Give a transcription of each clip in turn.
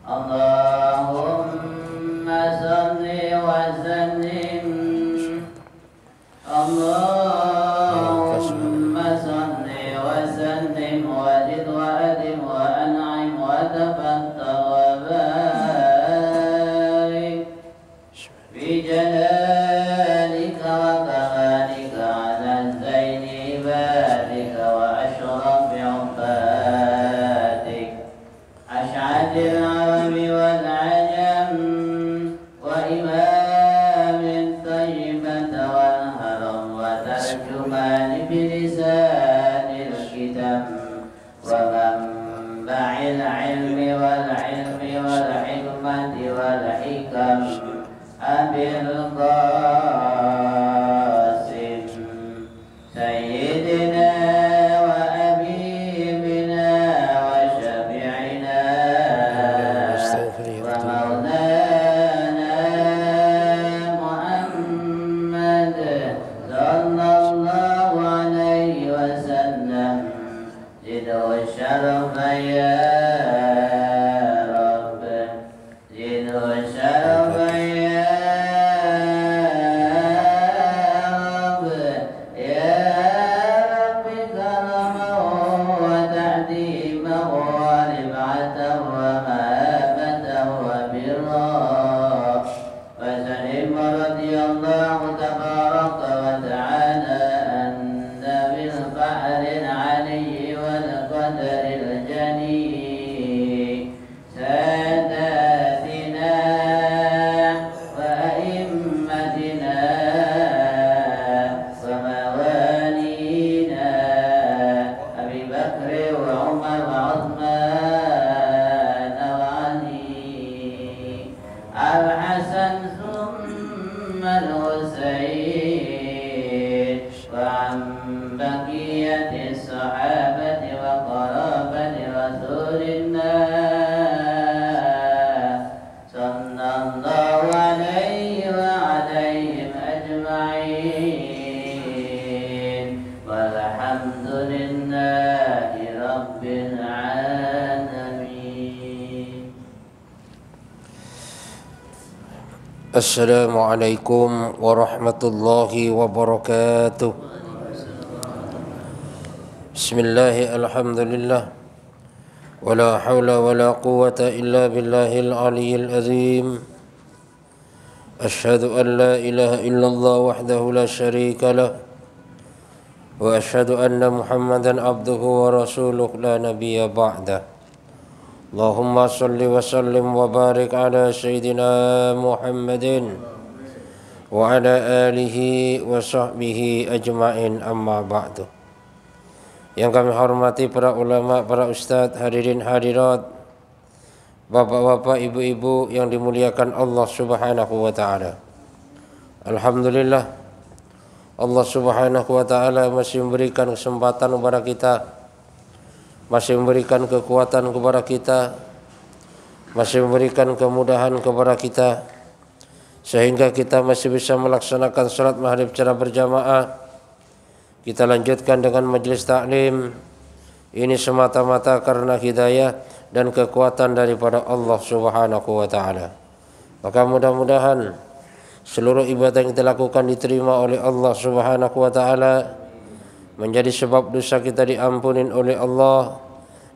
اللهم صل وسلم اللهم صل وسلم وزد وأدم وأنعم وتفتح وبارك في جلالك وكمالك على الزين عبادك وأشرف عبادك أشعث العرب والعجم وإمام الطيبة والهرم وترجمان بلسان الكتاب ومنبع العلم والحكمة والحكم أبي القاسم سيدنا وأبيبنا وشفيعنا ومولانا محمد صلى الله عليه وسلم زده الشرف يا رب زده الشرف يا رب يا رب كرمه وتعظيمه ورفعته ومهابته وبره وسلم رضي الله تبارك وتعالى أن بالبحر العلي والقدر الجليل ساداتنا وأئمتنا وموالينا أبي بكر وعمر وعثمان وعلي الحسن ثم الحسين وعن بقية الصحابة وقرابة رسول الله صلى الله عليه وعليهم أجمعين والحمد لله رب العالمين. Assalamualaikum warahmatullahi wabarakatuh. Bismillahi alhamdulillah wala hawla wala quwwata illa billahil aliyyil azim. Ashhadu an la ilaha illallah wahdahu la syarika lah wa ashhadu anna Muhammadan abduhu wa rasuluh la nabiyya ba'dah. Allahumma salli wa sallim wa barik ala sayyidina Muhammadin wa ala alihi wa sahbihi ajma'in, amma ba'du. Yang kami hormati para ulama, para ustadz, hadirin hadirat, bapak-bapak, ibu-ibu yang dimuliakan Allah Subhanahu wa taala. Alhamdulillah, Allah Subhanahu wa taala masih memberikan kesempatan kepada kita, masih memberikan kekuatan kepada kita, masih memberikan kemudahan kepada kita, sehingga kita masih bisa melaksanakan salat maghrib secara berjamaah. Kita lanjutkan dengan majelis taklim. Ini semata-mata karena hidayah dan kekuatan daripada Allah Subhanahu wa taala. Maka mudah-mudahan seluruh ibadah yang kita lakukan diterima oleh Allah Subhanahu wa taala, menjadi sebab dosa kita diampunin oleh Allah,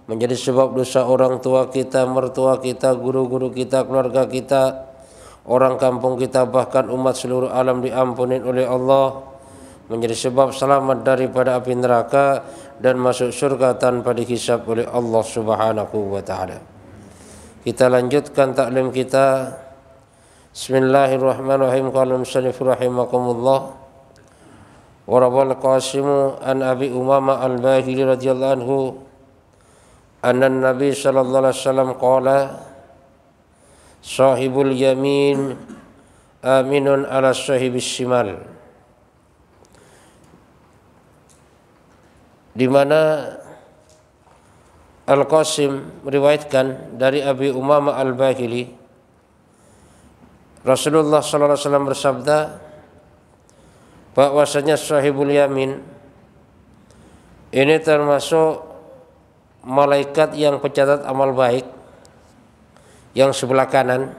menjadi sebab dosa orang tua kita, mertua kita, guru-guru kita, keluarga kita, orang kampung kita, bahkan umat seluruh alam diampunin oleh Allah, menjadi sebab selamat daripada api neraka dan masuk surga tanpa dihisab oleh Allah Subhanahu wa taala. Kita lanjutkan taklim kita. Bismillahirrahmanirrahim. Qala musannif rahimakumullah wa rawal Qasim an Abi Umamah al-Bahili radhiyallahu anhu anna Nabi sallallahu alaihi wasallam qala sahibul yamin aminun ala sahibis shimal. Di mana Al-Qasim meriwayatkan dari Abi Umamah Al-Bahili, Rasulullah sallallahu alaihi wasallam bersabda bahwasanya sahibul yamin ini termasuk malaikat yang pencatat amal baik yang sebelah kanan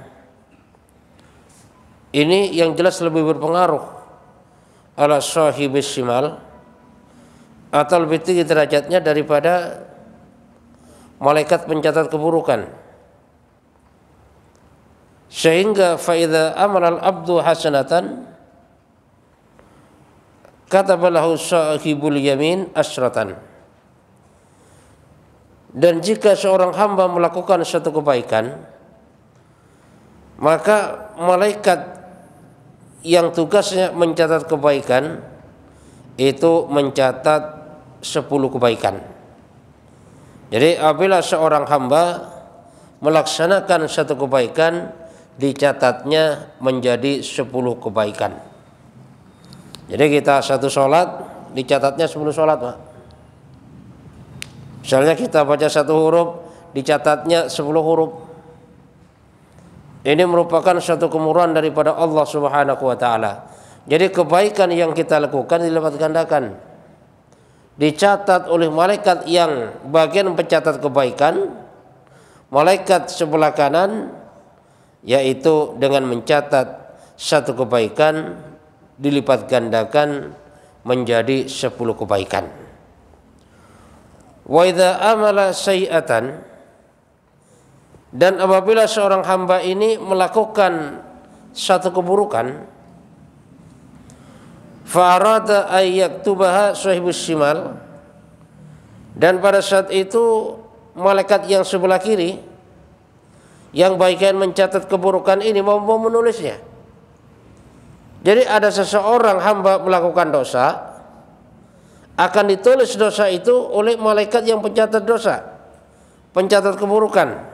ini yang jelas lebih berpengaruh ala sahibis shimal atau lebih tinggi derajatnya daripada malaikat pencatat keburukan. Sehingga faidha amal al-abdu hasanatan katabalahu sahibul yamin asratan. Dan jika seorang hamba melakukan satu kebaikan, maka malaikat yang tugasnya mencatat kebaikan itu mencatat 10 kebaikan. Jadi apabila seorang hamba melaksanakan satu kebaikan, dicatatnya menjadi 10 kebaikan. Jadi kita satu sholat dicatatnya 10 sholat, Pak. Misalnya kita baca satu huruf dicatatnya 10 huruf. Ini merupakan satu kemurahan daripada Allah Subhanahu wa taala. Jadi kebaikan yang kita lakukan dilipat gandakan. Dicatat oleh malaikat yang bagian pencatat kebaikan, malaikat sebelah kanan, yaitu dengan mencatat satu kebaikan dilipat gandakan menjadi 10 kebaikan. Wa idza amala sayi'atan, dan apabila seorang hamba ini melakukan satu keburukan, fa arada ay yaktubaha sahibus shimal, dan pada saat itu malaikat yang sebelah kiri yang bagian mencatat keburukan ini mau menulisnya. Jadi ada seseorang hamba melakukan dosa, akan ditulis dosa itu oleh malaikat yang pencatat dosa, pencatat keburukan.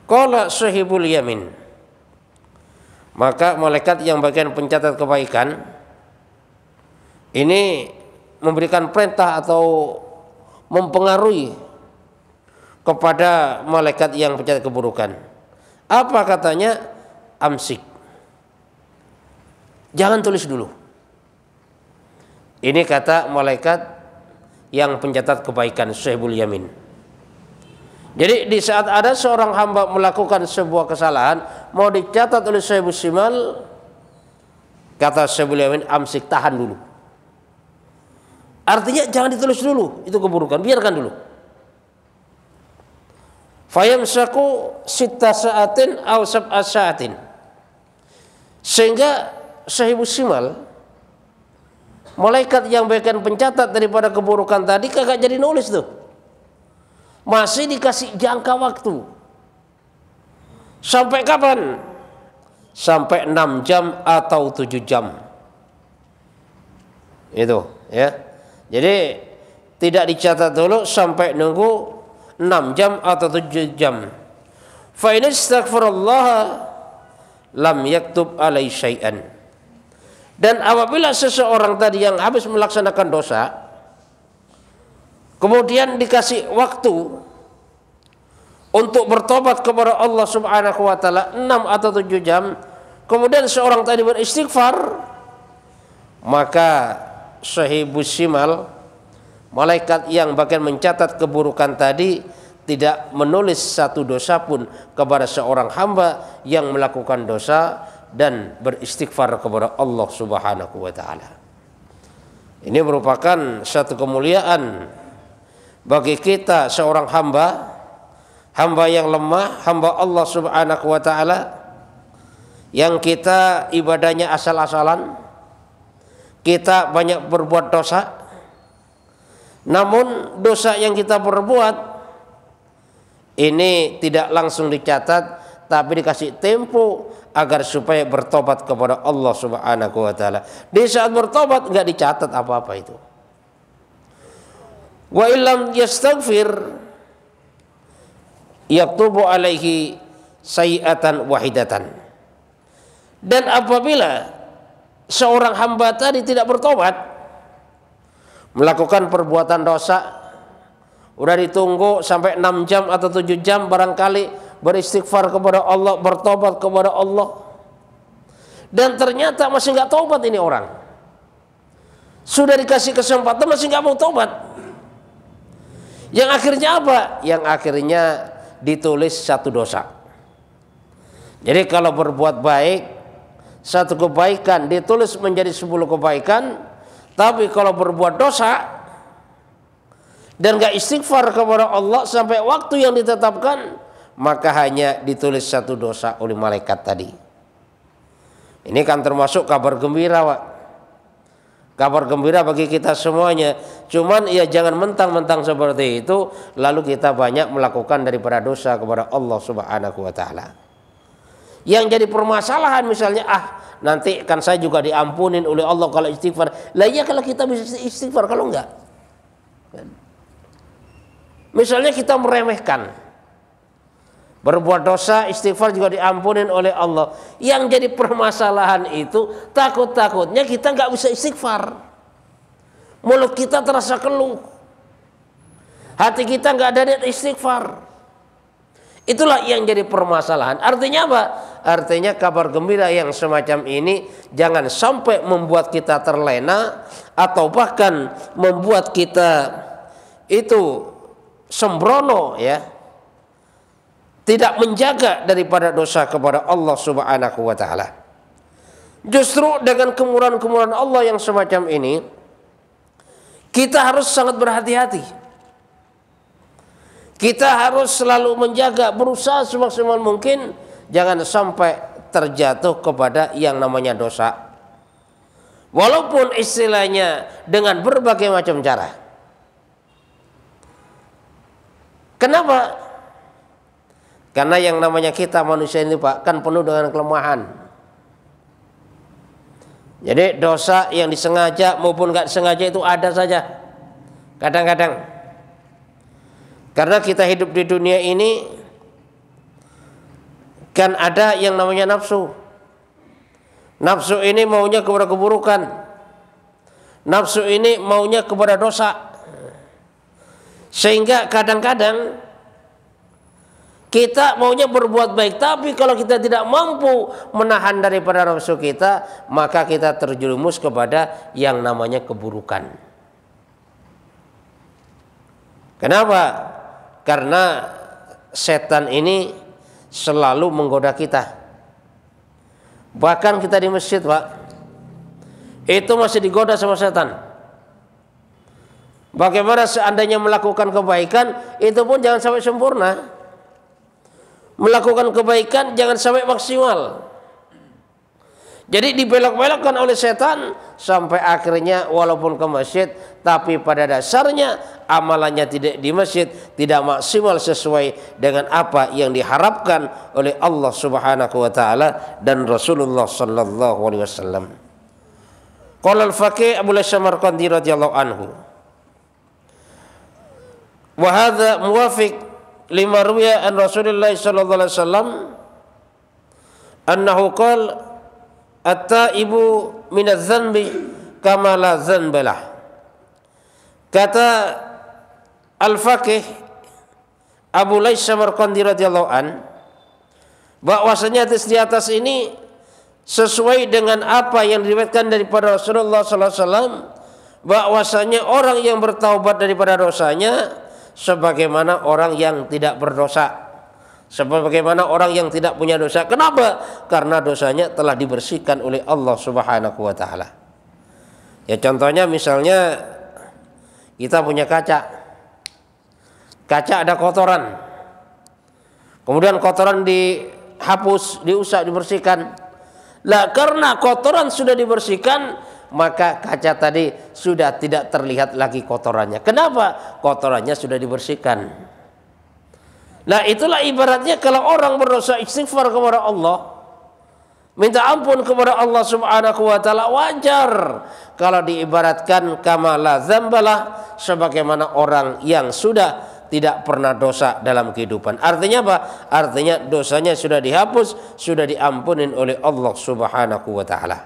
Qala sahibul yamin, maka malaikat yang bagian pencatat kebaikan ini memberikan perintah atau mempengaruhi kepada malaikat yang pencatat keburukan. Apa katanya? Amsik, jangan tulis dulu. Ini kata malaikat yang pencatat kebaikan, sahibul yamin. Jadi di saat ada seorang hamba melakukan sebuah kesalahan mau dicatat oleh sahibul shimal, kata sahibul yamin, amsik, tahan dulu. Artinya jangan ditulis dulu itu keburukan, biarkan dulu. Fayamsaku sitta sa'atin aw sab'a sa'atin, sehingga sahibus shimal, malaikat yang bagian pencatat daripada keburukan tadi kagak jadi nulis tuh, masih dikasih jangka waktu. Sampai kapan? Sampai 6 jam atau 7 jam. Itu ya. Jadi tidak dicatat dulu sampai nunggu 6 jam atau 7 jam. Fa in istaghfarallah lam yaktub alai syai'an. Dan apabila seseorang tadi yang habis melaksanakan dosa kemudian dikasih waktu untuk bertobat kepada Allah Subhanahu wa taala 6 atau 7 jam, kemudian seorang tadi beristighfar, maka sahibus shimal, malaikat yang bagian mencatat keburukan tadi, tidak menulis satu dosa pun kepada seorang hamba yang melakukan dosa dan beristighfar kepada Allah Subhanahu wa taala. Ini merupakan satu kemuliaan bagi kita seorang hamba yang lemah, hamba Allah Subhanahu wa taala, yang kita ibadahnya asal-asalan, kita banyak berbuat dosa, namun dosa yang kita perbuat ini tidak langsung dicatat, tapi dikasih tempo agar supaya bertobat kepada Allah Subhanahu wa taala. Di saat bertobat enggak dicatat apa-apa itu. Wa illam yastaghfir yaktubu alaihi sayi'atan wahidatan. Dan apabila seorang hamba tadi tidak bertobat, melakukan perbuatan dosa, udah ditunggu sampai 6 jam atau 7 jam barangkali beristighfar kepada Allah, bertobat kepada Allah, dan ternyata masih nggak tobat ini orang. Sudah dikasih kesempatan masih nggak mau tobat. Yang akhirnya apa? Yang akhirnya ditulis satu dosa. Jadi kalau berbuat baik, satu kebaikan ditulis menjadi 10 kebaikan. Tapi kalau berbuat dosa dan gak istighfar kepada Allah sampai waktu yang ditetapkan, maka hanya ditulis satu dosa oleh malaikat tadi. Ini kan termasuk kabar gembira, Pak. Kabar gembira bagi kita semuanya. Cuman ya jangan mentang-mentang seperti itu lalu kita banyak melakukan daripada dosa kepada Allah Subhanahu wa taala. Yang jadi permasalahan misalnya, nanti kan saya juga diampunin oleh Allah kalau istighfar. Lah iya kalau kita bisa istighfar, kalau enggak. Misalnya kita meremehkan, berbuat dosa, istighfar juga diampunin oleh Allah. Yang jadi permasalahan itu takut-takutnya kita nggak bisa istighfar. Mulut kita terasa keluh, hati kita nggak ada niat istighfar. Itulah yang jadi permasalahan. Artinya apa? Artinya kabar gembira yang semacam ini jangan sampai membuat kita terlena atau bahkan membuat kita itu sembrono, ya, tidak menjaga daripada dosa kepada Allah Subhanahu wa taala. Justru dengan kemurahan-kemurahan Allah yang semacam ini, kita harus sangat berhati-hati. Kita harus selalu menjaga, berusaha semaksimal mungkin jangan sampai terjatuh kepada yang namanya dosa. Walaupun istilahnya dengan berbagai macam cara. Kenapa? Karena yang namanya kita manusia ini, Pak, kan penuh dengan kelemahan. Jadi dosa yang disengaja maupun nggak disengaja itu ada saja. Kadang-kadang. Karena kita hidup di dunia ini kan ada yang namanya nafsu. Nafsu ini maunya kepada keburukan. Nafsu ini maunya kepada dosa. Sehingga kadang-kadang kita maunya berbuat baik, tapi kalau kita tidak mampu menahan daripada nafsu kita, maka kita terjerumus kepada yang namanya keburukan. Kenapa? Karena setan ini selalu menggoda kita. Bahkan kita di masjid, Pak, itu masih digoda sama setan. Bagaimana seandainya melakukan kebaikan, itu pun jangan sampai sempurna. Melakukan kebaikan jangan sampai maksimal. Jadi dibelok-belokkan oleh setan sampai akhirnya walaupun ke masjid, tapi pada dasarnya amalannya tidak di masjid, tidak maksimal sesuai dengan apa yang diharapkan oleh Allah Subhanahu wa taala dan Rasulullah sallallahu alaihi wasallam. Qala al-Faqih Abu Samarqandi radhiyallahu anhu. Wa hadza muwafiq lima ruwiya an Rasulillah sallallahu alaihi wasallam annahu qala at-taibu minadz-dzanbi kama la dzanbalah. Kata Al-Faqih Abu Lais Samarqandi radhiyallahu an, bahwasanya di atas ini sesuai dengan apa yang diriwayatkan daripada Rasulullah sallallahu alaihi wasallam, bahwasanya orang yang bertaubat daripada dosanya sebagaimana orang yang tidak berdosa, sebagaimana orang yang tidak punya dosa. Kenapa? Karena dosanya telah dibersihkan oleh Allah Subhanahu wa taala. Ya contohnya misalnya kita punya kaca. Kaca ada kotoran. Kemudian kotoran dihapus, diusap, dibersihkan. Lah karena kotoran sudah dibersihkan, maka kaca tadi sudah tidak terlihat lagi kotorannya. Kenapa? Kotorannya sudah dibersihkan. Nah itulah ibaratnya kalau orang berdosa istighfar kepada Allah, minta ampun kepada Allah Subhanahu wa taala, wajar kalau diibaratkan kama la dzambalah, sebagaimana orang yang sudah tidak pernah dosa dalam kehidupan. Artinya apa? Artinya dosanya sudah dihapus, sudah diampunin oleh Allah Subhanahu wa taala.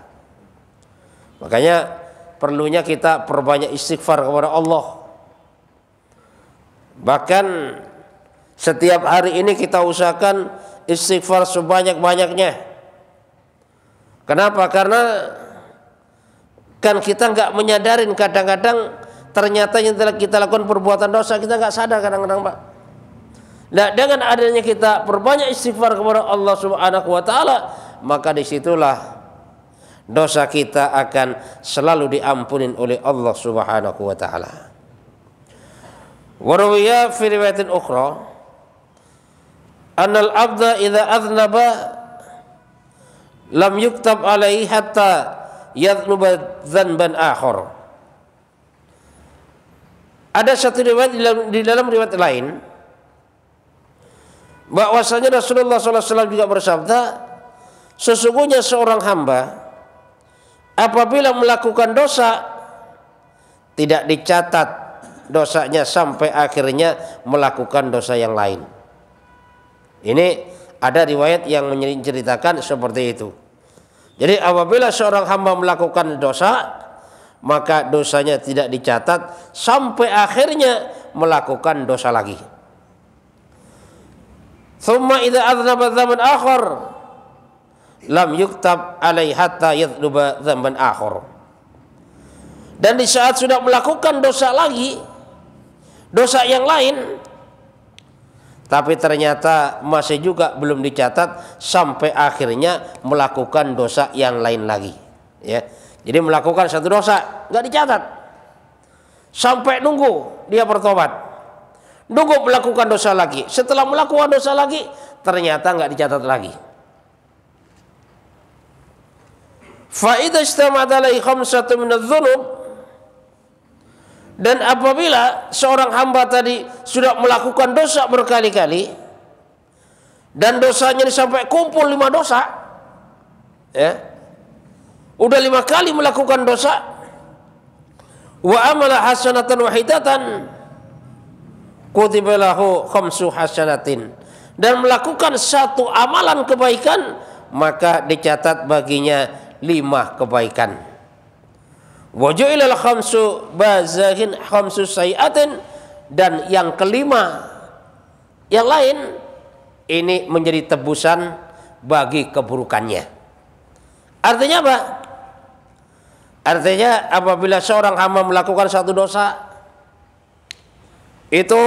Makanya perlunya kita perbanyak istighfar kepada Allah. Bahkan setiap hari ini kita usahakan istighfar sebanyak-banyaknya. Kenapa? Karena kan kita nggak menyadarin, kadang-kadang ternyata yang kita lakukan perbuatan dosa kita nggak sadar kadang-kadang, Pak. Nah, dengan adanya kita perbanyak istighfar kepada Allah Subhanahu wa taala, maka disitulah dosa kita akan selalu diampunin oleh Allah Subhanahu wa taala. Wa rawiya fi riwayatin ukhra annal abda idza aznaba lam yuktab alaihi hatta yadhnuba dzanban akhar. Ada satu riwayat di dalam riwayat lain bahwasanya Rasulullah SAW juga bersabda, sesungguhnya seorang hamba apabila melakukan dosa tidak dicatat dosanya sampai akhirnya melakukan dosa yang lain. Ini ada riwayat yang menceritakan seperti itu. Jadi apabila seorang hamba melakukan dosa, maka dosanya tidak dicatat sampai akhirnya melakukan dosa lagi. Thumma idza adznaba dzamban akhar lam yuktab alaihi hatta yadhnuba dzamban akhar. Dan di saat sudah melakukan dosa lagi, dosa yang lain, tapi ternyata masih juga belum dicatat sampai akhirnya melakukan dosa yang lain lagi, ya. Jadi melakukan satu dosa nggak dicatat sampai nunggu dia bertobat. Nunggu melakukan dosa lagi. Setelah melakukan dosa lagi, ternyata nggak dicatat lagi. Fa idza ijtama'at alaihi khamsatu min adz-dzunub, dan apabila seorang hamba tadi sudah melakukan dosa berkali-kali dan dosanya sampai kumpul 5 dosa, ya, udah 5 kali melakukan dosa, wa amala hasanatan wahidatan kutiba lahu khamsu hasanatin, dan melakukan satu amalan kebaikan maka dicatat baginya 5 kebaikan. Wa ju'ilal khamsu bazahin khamsu sayiatin, dan yang kelima yang lain ini menjadi tebusan bagi keburukannya. Artinya apa? Artinya apabila seorang hamba melakukan satu dosa itu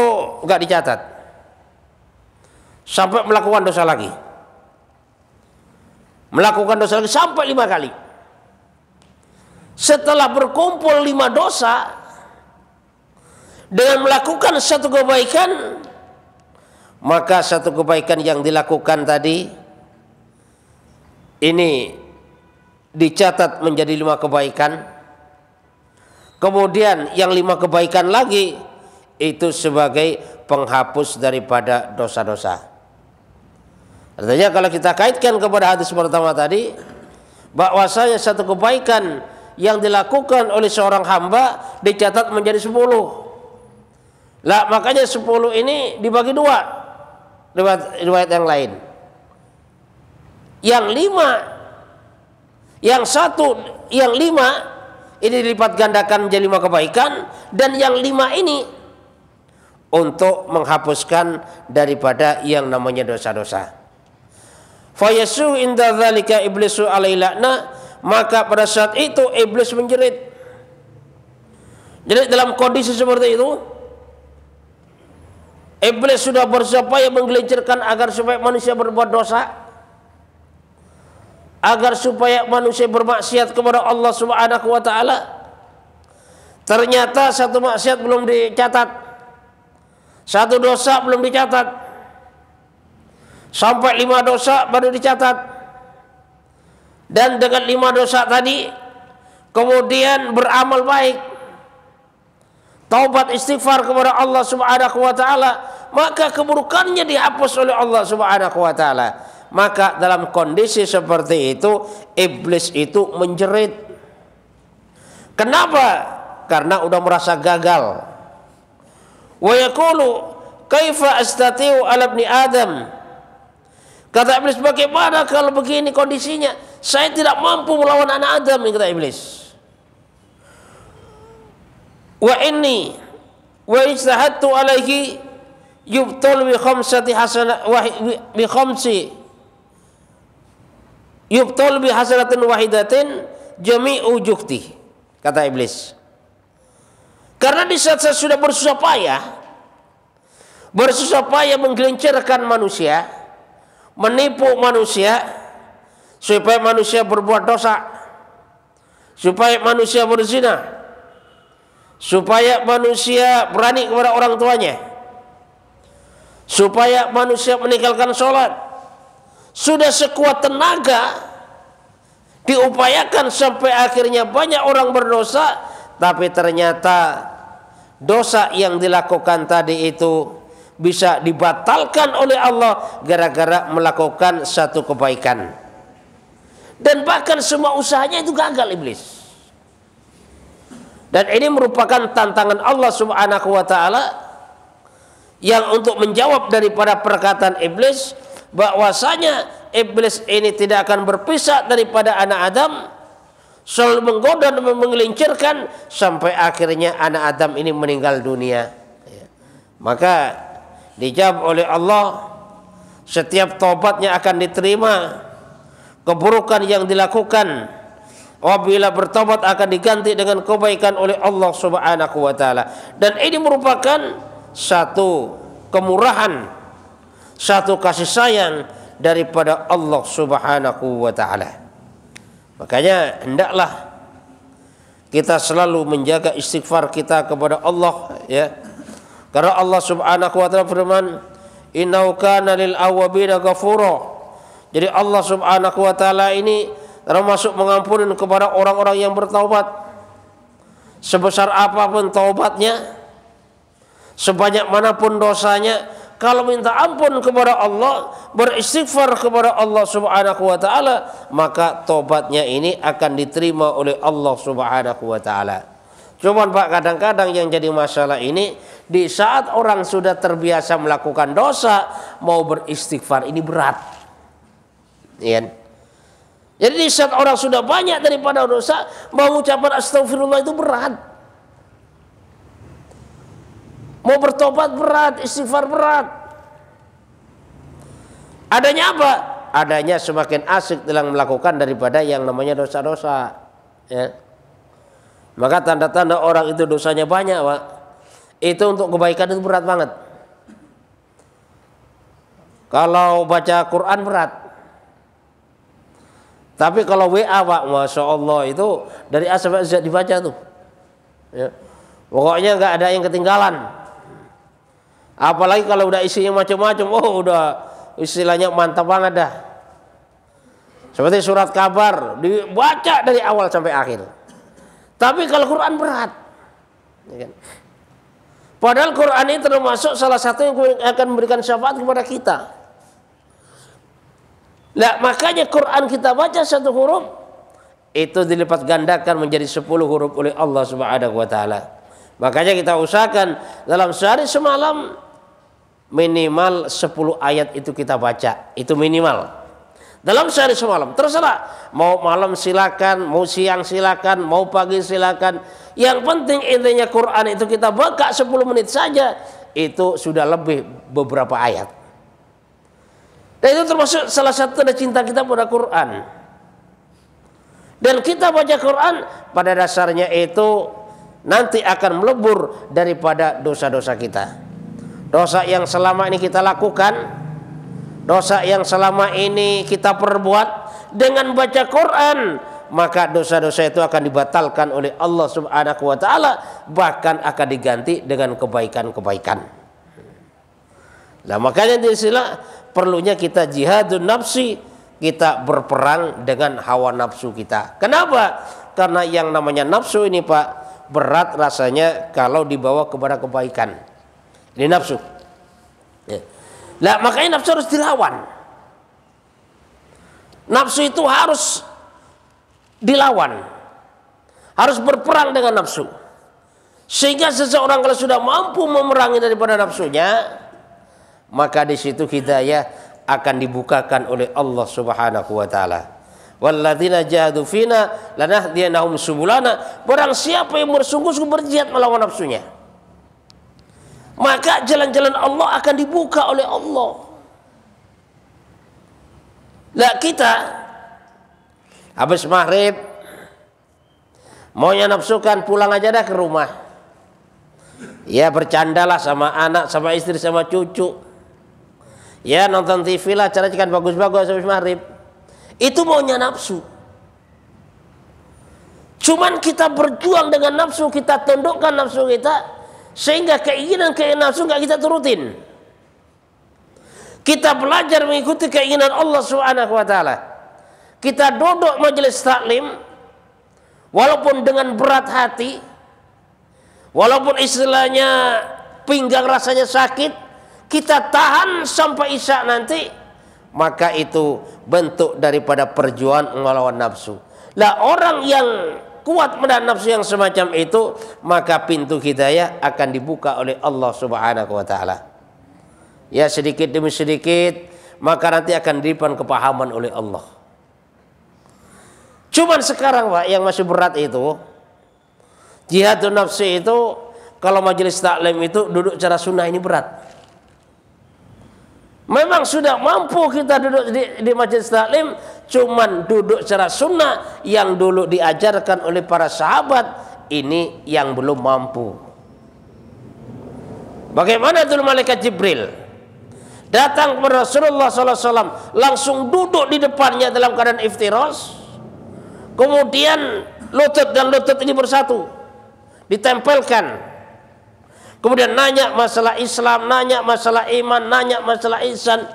enggak dicatat sampai melakukan dosa lagi, melakukan dosa lagi sampai 5 kali. Setelah berkumpul 5 dosa dengan melakukan satu kebaikan, maka satu kebaikan yang dilakukan tadi ini dicatat menjadi 5 kebaikan. Kemudian yang 5 kebaikan lagi itu sebagai penghapus daripada dosa-dosa. Artinya kalau kita kaitkan kepada hadis pertama tadi, bahwasanya satu kebaikan yang dilakukan oleh seorang hamba dicatat menjadi 10. Lah makanya 10 ini dibagi 2 riwayat yang lain. Yang 5, yang 5 ini dilipat gandakan menjadi 5 kebaikan, dan yang 5 ini untuk menghapuskan daripada yang namanya dosa-dosa. Fayasu inda dzalika iblisu alaihi la'na, maka pada saat itu iblis menjerit. Jadi dalam kondisi seperti itu, iblis sudah berupaya menggelincirkan agar supaya manusia berbuat dosa, agar supaya manusia bermaksiat kepada Allah Subhanahu wa taala. Ternyata satu maksiat belum dicatat, satu dosa belum dicatat, sampai 5 dosa baru dicatat. Dan dengan 5 dosa tadi kemudian beramal baik, taubat istighfar kepada Allah Subhanahu wa taala, maka keburukannya dihapus oleh Allah Subhanahu wa taala. Maka dalam kondisi seperti itu iblis itu menjerit. Kenapa? Karena udah merasa gagal. Wa yaqulu kaifa astati'u ala ibni Adam. Kata iblis, bagaimana kalau begini kondisinya? Saya tidak mampu melawan anak Adam, kata iblis. Wa inni wa ijtahadtu alaihi yubtal bi khamsati hasanat wa bi khamsi yubtal bi hasanatin wahidatin jami'u jukti, kata iblis. Karena di saat saya sudah bersusah payah bersusah payah menggelincirkan manusia, menipu manusia supaya manusia berbuat dosa, supaya manusia berzina, supaya manusia berani kepada orang tuanya, supaya manusia meninggalkan sholat. Sudah sekuat tenaga diupayakan sampai akhirnya banyak orang berdosa, tapi ternyata dosa yang dilakukan tadi itu bisa dibatalkan oleh Allah gara-gara melakukan satu kebaikan. Dan bahkan semua usahanya itu gagal iblis. Dan ini merupakan tantangan Allah Subhanahu wa taala yang untuk menjawab daripada perkataan iblis bahwasanya iblis ini tidak akan berpisah daripada anak Adam, selalu menggoda dan menggelincirkan sampai akhirnya anak Adam ini meninggal dunia. Maka dijawab oleh Allah, setiap taubatnya akan diterima, keburukan yang dilakukan apabila bertobat akan diganti dengan kebaikan oleh Allah Subhanahu wa taala. Dan ini merupakan satu kemurahan, satu kasih sayang daripada Allah Subhanahu wa taala. Makanya hendaklah kita selalu menjaga istighfar kita kepada Allah, ya. Karena Allah Subhanahu wa taala firman, "Innahu kana lil awwabina ghafura." Jadi Allah Subhanahu wa taala ini termasuk mengampuni kepada orang-orang yang bertaubat. Sebesar apapun taubatnya, sebanyak manapun dosanya, kalau minta ampun kepada Allah, beristighfar kepada Allah Subhanahu wa taala, maka tobatnya ini akan diterima oleh Allah Subhanahu wa taala. Cuman Pak, kadang-kadang yang jadi masalah ini di saat orang sudah terbiasa melakukan dosa, mau beristighfar ini berat. Ya. Jadi di saat orang sudah banyak daripada dosa, mau mengucapkan astagfirullah itu berat. Mau bertobat berat, istighfar berat. Adanya apa? Adanya semakin asik dalam melakukan daripada yang namanya dosa-dosa. Ya. Maka tanda-tanda orang itu dosanya banyak, Pak. Itu untuk kebaikan itu berat banget. Kalau baca Quran berat. Tapi kalau WA, Pak, Masya Allah itu dari A sampai Z dibaca tuh. Ya. Pokoknya nggak ada yang ketinggalan. Apalagi kalau udah isinya macam-macam, oh udah istilahnya mantap banget dah. Seperti surat kabar dibaca dari awal sampai akhir. Tapi kalau Quran berat, ya kan? Padahal Quran ini termasuk salah satu yang akan memberikan syafaat kepada kita. Nah, makanya Quran kita baca satu huruf itu dilipat gandakan menjadi 10 huruf oleh Allah Subhanahu wa taala. Makanya kita usahakan dalam sehari semalam minimal 10 ayat itu kita baca, itu minimal. Dalam sehari semalam, terserah. Mau malam silakan, mau siang silakan, mau pagi silakan. Yang penting intinya Quran itu kita baca 10 menit saja, itu sudah lebih beberapa ayat. Dan itu termasuk salah satu tanda cinta kita pada Quran. Dan kita baca Quran pada dasarnya itu nanti akan melebur daripada dosa-dosa kita. Dosa yang selama ini kita lakukan, dosa yang selama ini kita perbuat, dengan baca Quran maka dosa-dosa itu akan dibatalkan oleh Allah Subhanahu wa taala, bahkan akan diganti dengan kebaikan-kebaikan. Nah, makanya di sini perlunya kita jihadun nafsi, kita berperang dengan hawa nafsu kita. Kenapa? Karena yang namanya nafsu ini, Pak, berat rasanya kalau dibawa kepada kebaikan. Ini nafsu. Ya. Nah, makanya nafsu harus dilawan. Nafsu itu harus dilawan. Harus berperang dengan nafsu. Sehingga seseorang kalau sudah mampu memerangi daripada nafsunya, maka di situ hidayah akan dibukakan oleh Allah Subhanahu wa taala. Walladzina jahadu fina lanahdiyannahum subulana. Barang siapa yang bersungguh-sungguh berjihad melawan nafsunya, maka jalan-jalan Allah akan dibuka oleh Allah. Lah kita habis maghrib maunya nafsukan pulang aja dah ke rumah. Ya bercandalah sama anak, sama istri, sama cucu. Ya nonton TV lah, cara kan bagus-bagus habis maghrib. Itu maunya nafsu. Cuman kita berjuang dengan nafsu, kita tundukkan nafsu kita, sehingga keinginan nafsu nggak kita turutin. Kita belajar mengikuti keinginan Allah Subhanahu wa taala. Kita duduk majelis taklim walaupun dengan berat hati, walaupun istilahnya pinggang rasanya sakit, kita tahan sampai isya nanti, maka itu bentuk daripada perjuangan melawan nafsu. Lah orang yang kuat menahan nafsu yang semacam itu, maka pintu hidayah akan dibuka oleh Allah Subhanahu wa taala. Ya sedikit demi sedikit, maka nanti akan diberikan kepahaman oleh Allah. Cuman sekarang Pak, yang masih berat itu, jihadun nafsi itu, kalau majelis taklim itu duduk secara sunnah ini berat. Memang sudah mampu kita duduk di majelis taklim, cuman duduk secara sunnah yang dulu diajarkan oleh para sahabat, ini yang belum mampu. Bagaimana dulu malaikat Jibril datang kepada Rasulullah SAW, langsung duduk di depannya dalam keadaan iftiras, kemudian lutut dan lutut ini bersatu, ditempelkan, kemudian nanya masalah Islam, nanya masalah iman, nanya masalah ihsan.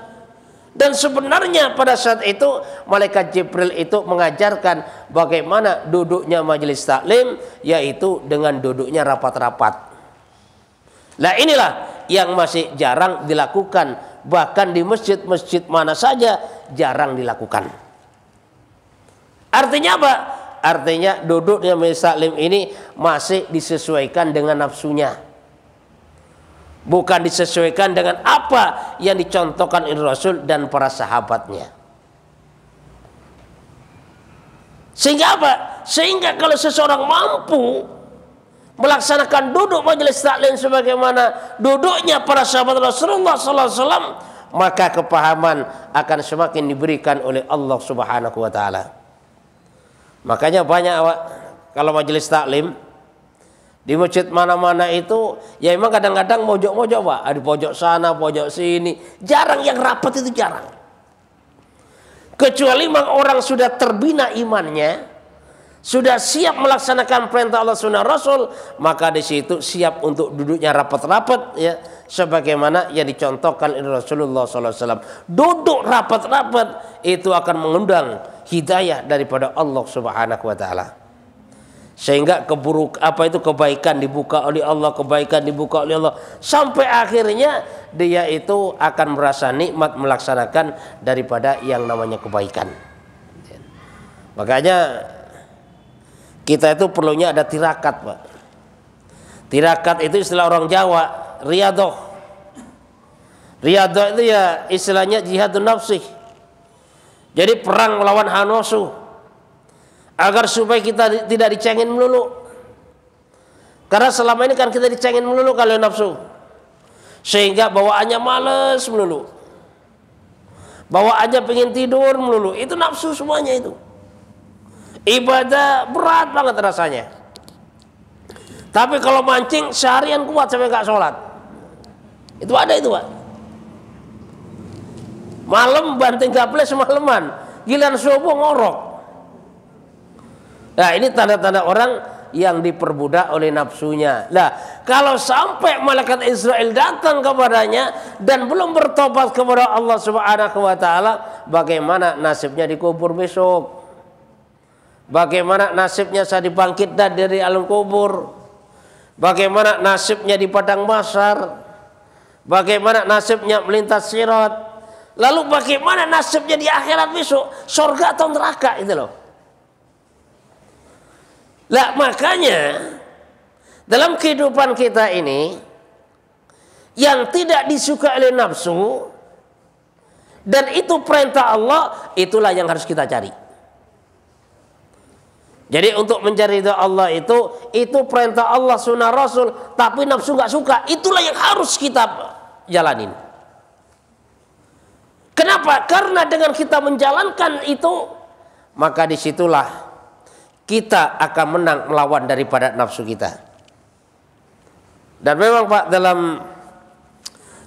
Dan sebenarnya pada saat itu malaikat Jibril itu mengajarkan bagaimana duduknya majelis taklim, yaitu dengan duduknya rapat-rapat. Nah inilah yang masih jarang dilakukan, bahkan di masjid-masjid mana saja jarang dilakukan. Artinya apa? Artinya duduknya majelis taklim ini masih disesuaikan dengan nafsunya, bukan disesuaikan dengan apa yang dicontohkan oleh Rasul dan para sahabatnya. Sehingga apa? Sehingga kalau seseorang mampu melaksanakan duduk majelis taklim sebagaimana duduknya para sahabat Rasulullah SAW, maka kepahaman akan semakin diberikan oleh Allah Subhanahu wa taala. Makanya banyak kalau majelis taklim di masjid mana-mana itu, ya memang kadang-kadang mojok-mojok Pak, ada pojok sana, pojok sini, jarang yang rapat, itu jarang. Kecuali memang orang sudah terbina imannya, sudah siap melaksanakan perintah Allah Sunnah Rasul, maka di situ siap untuk duduknya rapat-rapat, ya, sebagaimana yang dicontohkan oleh Rasulullah SAW. Duduk rapat-rapat itu akan mengundang hidayah daripada Allah Subhanahu wa taala. Sehingga kebaikan dibuka oleh Allah, kebaikan dibuka oleh Allah, sampai akhirnya dia itu akan merasa nikmat melaksanakan daripada yang namanya kebaikan. Makanya kita itu perlunya ada tirakat Pak. Tirakat itu istilah orang Jawa, riyadhah. Riyadhah itu ya istilahnya jihadun nafsi. Jadi perang melawan hawa nafsu, agar supaya kita tidak dicengin melulu. Karena selama ini kan kita dicengin melulu kalau nafsu, sehingga bawaannya males melulu, bawaannya pengen tidur melulu. Itu nafsu semuanya itu. Ibadah berat banget rasanya. Tapi kalau mancing seharian kuat sampai nggak sholat. Itu ada itu Pak. Malam banting gaple semalaman, giliran subuh ngorok. Nah ini tanda-tanda orang yang diperbudak oleh nafsunya. Nah kalau sampai malaikat Israel datang kepadanya dan belum bertobat kepada Allah Subhanahu wa taala, bagaimana nasibnya dikubur besok? Bagaimana nasibnya saat dibangkit dari alam kubur? Bagaimana nasibnya di padang mahsyar? Bagaimana nasibnya melintas sirat? Lalu bagaimana nasibnya di akhirat besok? Surga atau neraka itu loh. Lah makanya dalam kehidupan kita ini yang tidak disukai oleh nafsu dan itu perintah Allah, itulah yang harus kita cari. Jadi untuk mencari ridha Allah itu perintah Allah sunnah Rasul, tapi nafsu nggak suka, itulah yang harus kita jalanin. Kenapa? Karena dengan kita menjalankan itu, maka disitulah kita akan menang melawan daripada nafsu kita. Dan memang Pak, dalam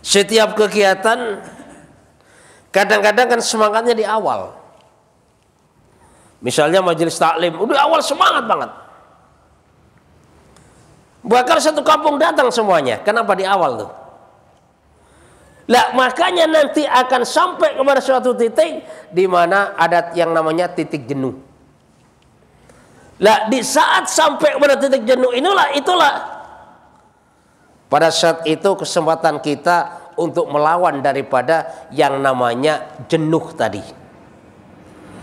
setiap kegiatan kadang-kadang kan semangatnya di awal. Misalnya majelis taklim, udah awal semangat banget. Bahkan satu kampung datang semuanya. Kenapa di awal tuh? Lah makanya nanti akan sampai kepada suatu titik di mana ada yang namanya titik jenuh. Lah di saat sampai kepada titik jenuh itulah pada saat itu kesempatan kita untuk melawan daripada yang namanya jenuh tadi.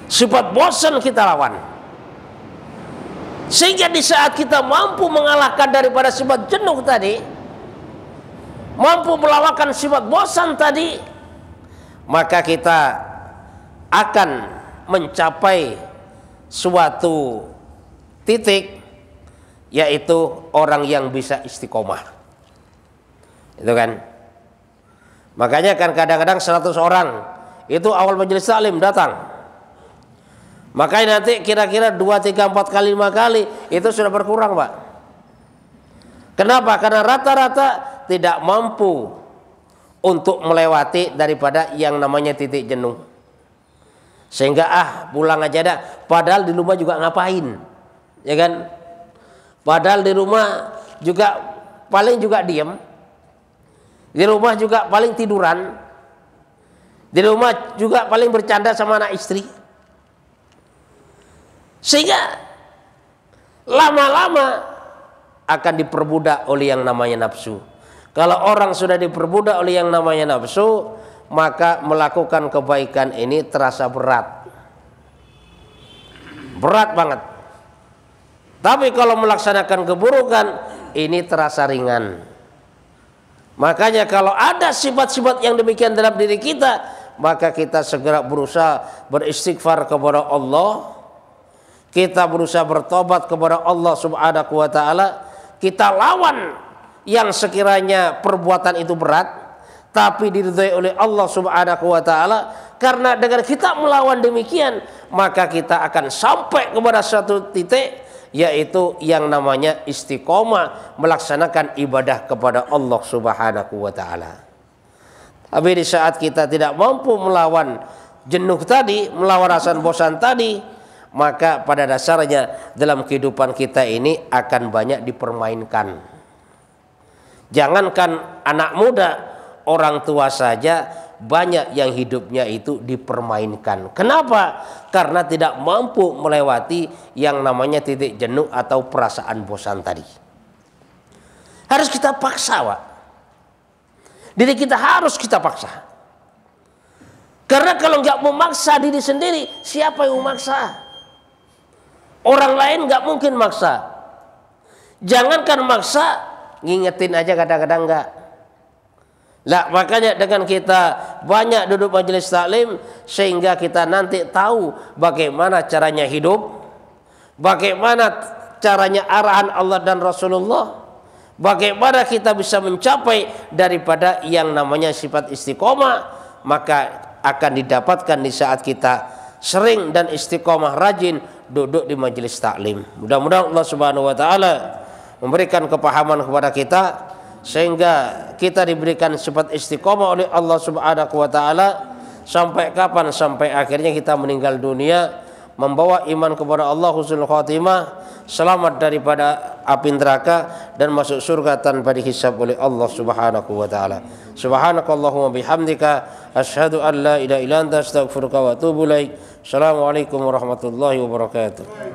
Sifat bosan kita lawan. Sehingga di saat kita mampu mengalahkan daripada sifat jenuh tadi, mampu melawan sifat bosan tadi, maka kita akan mencapai suatu titik, yaitu orang yang bisa istiqomah. Itu kan. Makanya kan kadang-kadang 100 orang itu awal majelis taklim datang. Makanya nanti kira-kira 2, 3, 4 kali, 5 kali itu sudah berkurang, Pak. Kenapa? Karena rata-rata tidak mampu untuk melewati daripada yang namanya titik jenuh. Sehingga pulang aja dah. Padahal di rumah juga ngapain, ya kan? Padahal di rumah juga paling juga diem. Di rumah juga paling tiduran. Di rumah juga paling bercanda sama anak istri. Sehingga lama-lama akan diperbudak oleh yang namanya nafsu. Kalau orang sudah diperbudak oleh yang namanya nafsu, maka melakukan kebaikan ini terasa berat. Berat banget. Tapi kalau melaksanakan keburukan, ini terasa ringan. Makanya kalau ada sifat-sifat yang demikian dalam diri kita, maka kita segera berusaha beristighfar kepada Allah. Kita berusaha bertobat kepada Allah Subhanahu wa taala. Kita lawan yang sekiranya perbuatan itu berat, tapi diridhai oleh Allah Subhanahu wa taala. Karena dengan kita melawan demikian, maka kita akan sampai kepada satu titik, yaitu yang namanya istiqomah, melaksanakan ibadah kepada Allah Subhanahu wa taala. Tapi di saat kita tidak mampu melawan jenuh tadi, melawan rasa bosan tadi, maka pada dasarnya dalam kehidupan kita ini akan banyak dipermainkan. Jangankan anak muda, orang tua saja banyak yang hidupnya itu dipermainkan. Kenapa? Karena tidak mampu melewati yang namanya titik jenuh atau perasaan bosan tadi. Harus kita paksa, Pak. Diri kita harus kita paksa. Karena kalau nggak memaksa diri sendiri, siapa yang memaksa? Orang lain nggak mungkin maksa. Jangankan maksa, ngingetin aja kadang-kadang nggak. Lah makanya dengan kita banyak duduk majelis taklim, sehingga kita nanti tahu bagaimana caranya hidup, bagaimana caranya arahan Allah dan Rasulullah, bagaimana kita bisa mencapai daripada yang namanya sifat istiqomah, maka akan didapatkan di saat kita sering dan istiqomah rajin duduk di majelis taklim. Mudah-mudahan Allah Subhanahu wa taala memberikan kepahaman kepada kita sehingga kita diberikan sifat istiqomah oleh Allah Subhanahu wa taala sampai kapan? Sampai akhirnya kita meninggal dunia membawa iman kepada Allah, husnul khatimah, selamat daripada api neraka dan masuk surga tanpa dihisab oleh Allah Subhanahu wa taala. Subhanakallahumma bihamdika asyhadu an la ilaha illa anta astaghfiruka wa atubu ilaik. Assalamualaikum warahmatullahi wabarakatuh.